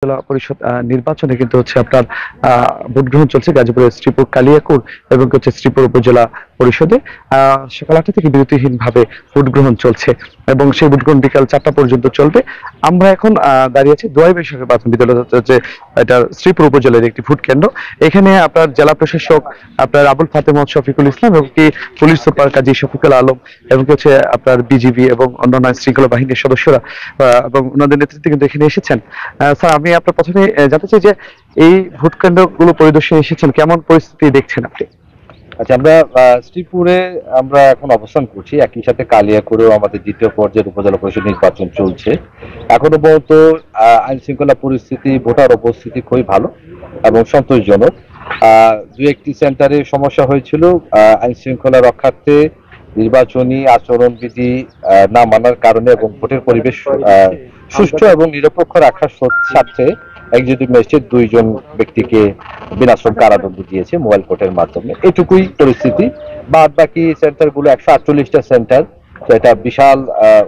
শৃঙ্খলা পরিষদ নির্বাচনে কিন্তু হচ্ছে আপনার ভোট গ্রহণ চলছে গাজীপুরের শ্রীপুর কালিয়াকৈর এবং হচ্ছে শ্রীপুর উপজেলা পরিষদে সকাল 8টা থেকে বিরতিহীন ভাবে ভোট গ্রহণ চলছে এবং সেই ভোট গ্রহণ বিকাল 4টা পর্যন্ত চলবে। আমরা এখন দাঁড়িয়ে আছি দোয়াই বেসরকারি প্রাথমিক বিদ্যালয়, যে এটা শ্রীপুর উপজেলার একটি ভোট কেন্দ্র। এখানে আপনার জেলা প্রশাসক আপনার আবুল ফাতে মোহাম্মদ শফিকুল ইসলাম এবং কি পুলিশ সুপার কাজী শফিকুল আলম এবং হচ্ছে আপনার বিজিবি এবং অন্যান্য শৃঙ্খলা বাহিনীর সদস্যরা এবং ওনাদের নেতৃত্বে কিন্তু এখানে এসেছেন। স্যার, আমি আপনার প্রথমে জানতে চাই যে এই ভোট কেন্দ্রগুলো পরিদর্শনে এসেছেন, কেমন পরিস্থিতি দেখছেন আপনি? আচ্ছা, আমরা শ্রীপুরে আমরা এখন অবস্থান করছি, একই সাথে কালিয়াকৈরেও আমাদের দ্বিতীয় পর্যায়ের উপজেলা পরিষদ নির্বাচন চলছে। এখনো পর্যন্ত আইন শৃঙ্খলা পরিস্থিতি, ভোটার উপস্থিতি খুবই ভালো এবং সন্তোষজনক। দু একটি সেন্টারে সমস্যা হয়েছিল আইন শৃঙ্খলা রক্ষার্থে নির্বাচনী আচরণবিধি না মানার কারণে এবং ভোটের পরিবেশ সুষ্ঠু এবং নিরপেক্ষ রাখার স্বার্থে এক্সিকিউটিভ ম্যাজিস্ট্রেট 2 জন ব্যক্তিকে বিনাশ্রম কারাদণ্ড দিয়েছে মোবাইল কোর্টের মাধ্যমে। এটুকুই পরিস্থিতি। বাদ বাকি সেন্টারগুলো 148টা সেন্টার, তো এটা বিশাল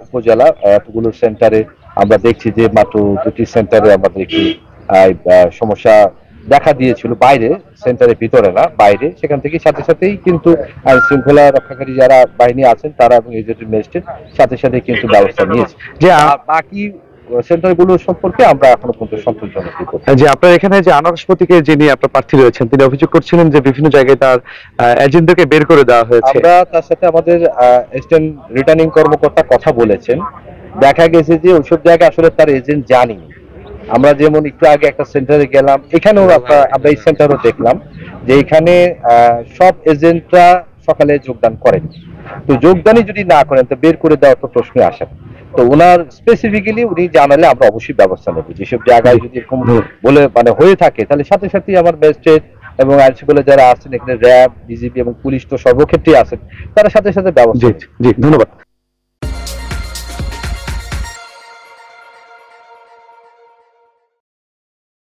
উপজেলা, এতগুলো সেন্টারে আমরা দেখছি যে মাত্র 2টি সেন্টারে আমাদের একটি সমস্যা দেখা দিয়েছিল, বাইরে, সেন্টারের ভিতরে না, বাইরে। সেখান থেকে সাথে সাথেই কিন্তু আইন শৃঙ্খলা রক্ষাকারী যারা বাহিনী আছেন তারা এবং এক্সিকিউটিভ ম্যাজিস্ট্রেট সাথে সাথে কিন্তু ব্যবস্থা নিয়েছে। যে বাকি সেন্টারগুলো সম্পর্কে আমরা এখনো পর্যন্ত সন্তোষজনক। যে আপনার এখানে যে আনারস প্রতীকে যিনি আপনার প্রার্থী রয়েছেন, তিনি অভিযোগ করছিলেন যে বিভিন্ন জায়গায় তার এজেন্টকে বের করে দেওয়া হয়েছে। আমরা তার সাথে আমাদের অ্যাসিস্ট্যান্ট রিটার্নিং কর্মকর্তা কথা বলেছেন। দেখা গেছে যে ওইসব জায়গায় আসলে তার এজেন্ট জানিনি। আমরা যেমন একটু আগে একটা সেন্টারে গেলাম, এখানেও আমরা এই সেন্টারও দেখলাম যে এখানে সব এজেন্টরা সকালে যোগদান করেন। তো যোগদানই যদি না করেন তো বের করে দেওয়ার তো প্রশ্ন আসে না। তো ওনার স্পেসিফিক্যালি উনি জানালে আমরা অবশ্যই ব্যবস্থা নেব। যেসব জায়গায় যদি এরকম বলে হয়ে থাকে তাহলে সাথে সাথেই আমার ম্যাজিস্ট্রেট এবং আইন শৃঙ্খলা যারা আছেন, এখানে র্যাব, বিজিবি এবং পুলিশ তো সর্বক্ষেত্রেই আছেন, তারা সাথে সাথে ব্যবস্থা। জি জি, ধন্যবাদ।